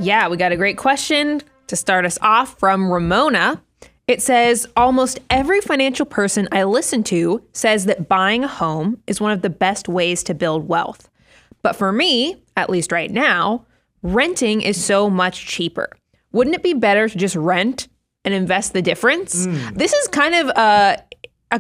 Yeah, we got a great question to start us off from Ramona. It says, almost every financial person I listen to says that buying a home is one of the best ways to build wealth. But for me, at least right now, renting is so much cheaper. Wouldn't it be better to just rent and invest the difference? This is kind of a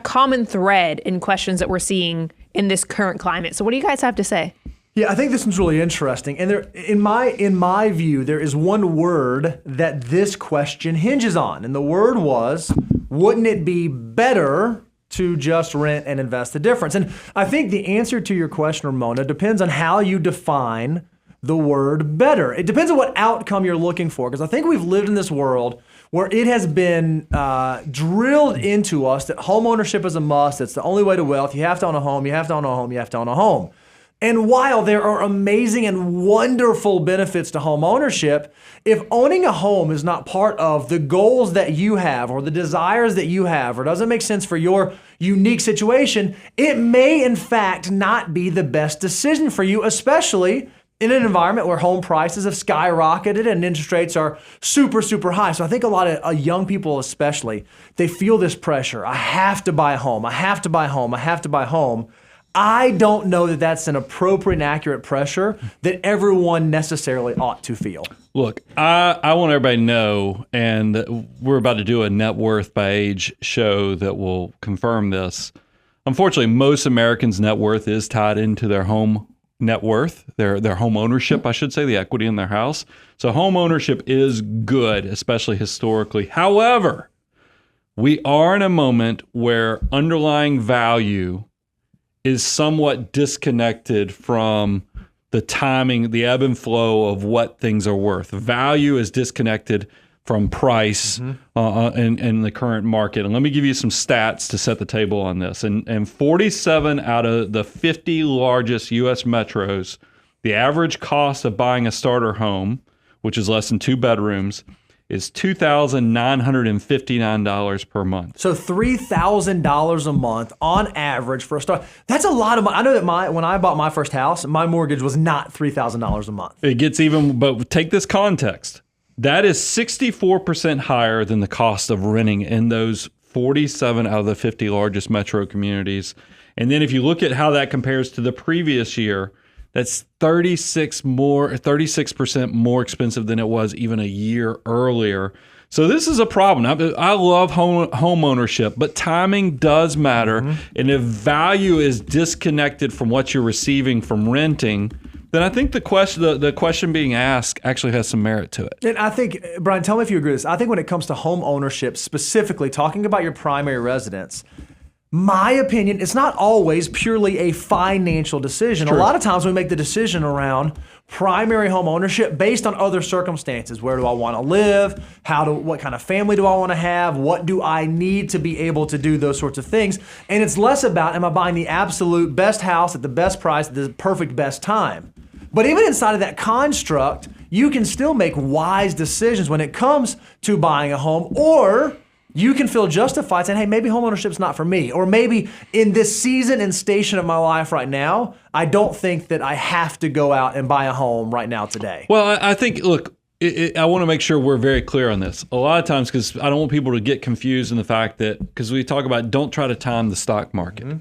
common thread in questions that we're seeing in this current climate. So what do you guys have to say? Yeah, I think this one's really interesting. And there, in my view, there is one word that this question hinges on. And the word was, wouldn't it be better to just rent and invest the difference? And I think the answer to your question, Ramona, depends on how you define the word better. It depends on what outcome you're looking for. Because I think we've lived in this world where it has been drilled into us that home ownership is a must. It's the only way to wealth. You have to own a home. You have to own a home. You have to own a home. And while there are amazing and wonderful benefits to home ownership, if owning a home is not part of the goals that you have or the desires that you have or doesn't make sense for your unique situation, it may in fact not be the best decision for you, especially in an environment where home prices have skyrocketed and interest rates are super, super high. So I think a lot of young people especially, they feel this pressure. I have to buy a home. I have to buy a home. I have to buy a home. I don't know that that's an appropriate and accurate pressure that everyone necessarily ought to feel. Look, I want everybody to know, and we're about to do a net worth by age show that will confirm this. Unfortunately, most Americans' net worth is tied into their home net worth, their home ownership, I should say, the equity in their house. So home ownership is good, especially historically. However, we are in a moment where underlying value is somewhat disconnected from the timing, the ebb and flow of what things are worth. Value is disconnected from price in the current market. And let me give you some stats to set the table on this. And 47 out of the 50 largest U.S. metros, the average cost of buying a starter home, which is less than 2 bedrooms, is $2,959 per month. So $3,000 a month on average for a start. That's a lot of money. I know that when I bought my first house, my mortgage was not $3,000 a month. It gets even, but take this context. That is 64% higher than the cost of renting in those 47 out of the 50 largest metro communities. And then if you look at how that compares to the previous year, that's 36% more expensive than it was even a year earlier. So this is a problem. I love home ownership, but timing does matter. And if value is disconnected from what you're receiving from renting, then I think the question being asked actually has some merit to it. And I think, Brian, tell me if you agree with this. I think when it comes to home ownership, specifically talking about your primary residence, my opinion, it's not always purely a financial decision. A lot of times we make the decision around primary home ownership based on other circumstances. Where do I want to live? What kind of family do I want to have? What do I need to be able to do those sorts of things? And it's less about, am I buying the absolute best house at the best price at the perfect best time? But even inside of that construct, you can still make wise decisions when it comes to buying a home, or you can feel justified saying, hey, maybe homeownership's not for me. Or maybe in this season and station of my life right now, I don't think that I have to go out and buy a home right now today. Well, I think, look, I want to make sure we're very clear on this. A lot of times, because I don't want people to get confused in the fact that, because we talk about don't try to time the stock market.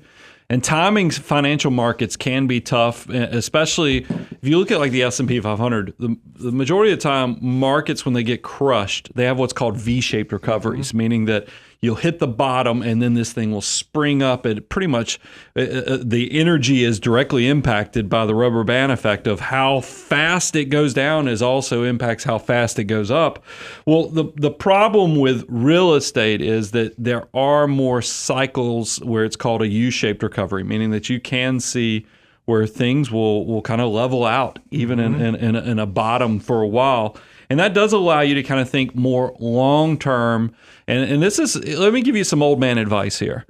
And timing financial markets can be tough, especially if you look at like the S&P 500. The majority of the time, markets, when they get crushed, they have what's called V-shaped recoveries, meaning that you'll hit the bottom and then this thing will spring up. And pretty much the energy is directly impacted by the rubber band effect of how fast it goes down is also impacts how fast it goes up. Well, the problem with real estate is that there are more cycles where it's called a U-shaped recovery, meaning that you can see where things will kind of level out even in a bottom for a while. And that does allow you to kind of think more long-term. And this is, let me give you some old man advice here.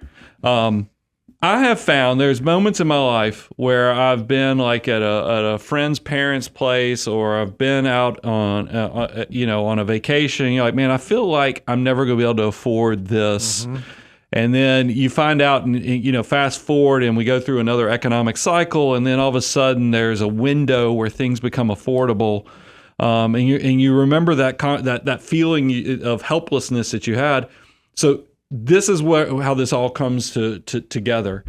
I have found there's moments in my life where I've been like at a friend's parents' place, or I've been out on, on a vacation. You're like, man, I feel like I'm never going to be able to afford this. And then you find out, and fast forward, and we go through another economic cycle, and then all of a sudden there's a window where things become affordable. and you remember that feeling of helplessness that you had. So this is how this all comes together,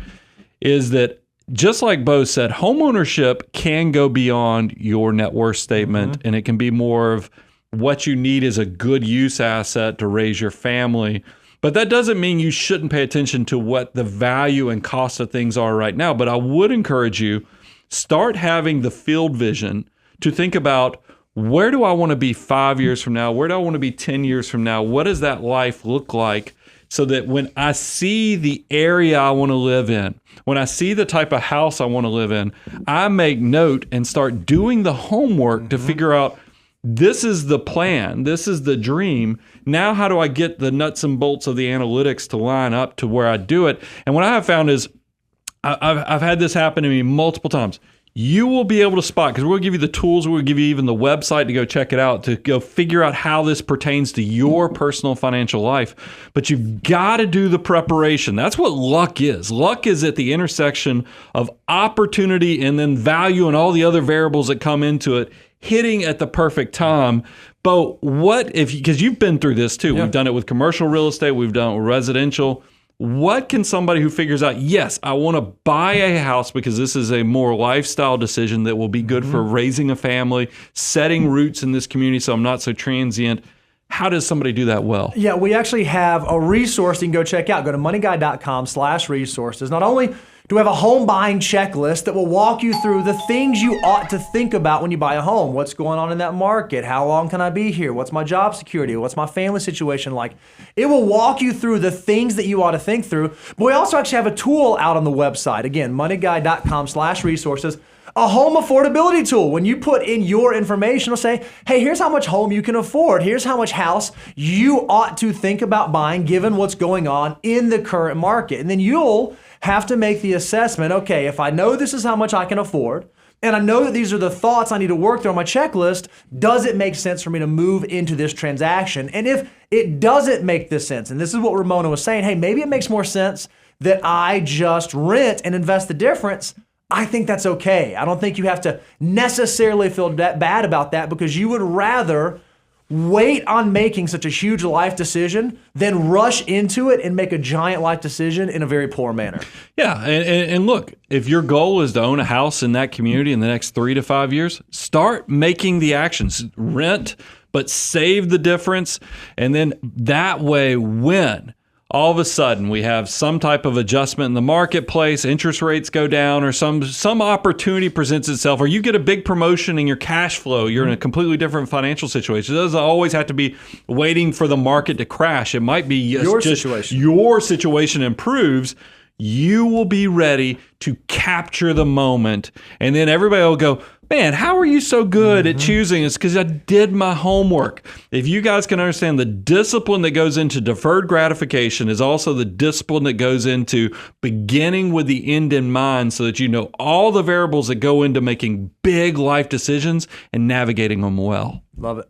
is that just like Bo said, homeownership can go beyond your net worth statement, and it can be more of what you need as a good use asset to raise your family. But that doesn't mean you shouldn't pay attention to what the value and cost of things are right now. But I would encourage you, start having the field vision to think about, where do I want to be 5 years from now? Where do I want to be 10 years from now? What does that life look like? So that when I see the area I want to live in, when I see the type of house I want to live in, I make note and start doing the homework to figure out, this is the plan, this is the dream. Now, how do I get the nuts and bolts of the analytics to line up to where I do it? And what I have found is, I've had this happen to me multiple times. You will be able to spot, because we'll give you the tools, we'll give you even the website to go check it out, to go figure out how this pertains to your personal financial life. But you've got to do the preparation. That's what luck is. Luck is at the intersection of opportunity and then value and all the other variables that come into it, hitting at the perfect time. But what if, because you've been through this too. Yeah. We've done it with commercial real estate, we've done it with residential. What can somebody who figures out, yes, I want to buy a house because this is a more lifestyle decision that will be good for raising a family, setting roots in this community so I'm not so transient. How does somebody do that well? Yeah, we actually have a resource you can go check out. Go to moneyguy.com/resources. Not only do we have a home buying checklist that will walk you through the things you ought to think about when you buy a home. What's going on in that market? How long can I be here? What's my job security? What's my family situation like? It will walk you through the things that you ought to think through. But we also actually have a tool out on the website. Again, moneyguy.com/resources. A home affordability tool. When you put in your information, it'll say, hey, here's how much home you can afford. Here's how much house you ought to think about buying given what's going on in the current market. And then you'll have to make the assessment, okay, if I know this is how much I can afford, and I know that these are the thoughts I need to work through on my checklist, does it make sense for me to move into this transaction? And if it doesn't make this sense, and this is what Ramona was saying, hey, maybe it makes more sense that I just rent and invest the difference, I think that's okay. I don't think you have to necessarily feel that bad about that, because you would rather wait on making such a huge life decision than rush into it and make a giant life decision in a very poor manner. Yeah, and look, if your goal is to own a house in that community in the next 3 to 5 years, start making the actions. Rent, but save the difference. And then that way, when all of a sudden we have some type of adjustment in the marketplace, interest rates go down, or some opportunity presents itself, or you get a big promotion in your cash flow, you're in a completely different financial situation. It doesn't always have to be waiting for the market to crash. It might be your situation improves. You will be ready to capture the moment. And then everybody will go, man, how are you so good at choosing? It's because I did my homework. If you guys can understand, the discipline that goes into deferred gratification is also the discipline that goes into beginning with the end in mind, so that you know all the variables that go into making big life decisions and navigating them well. Love it.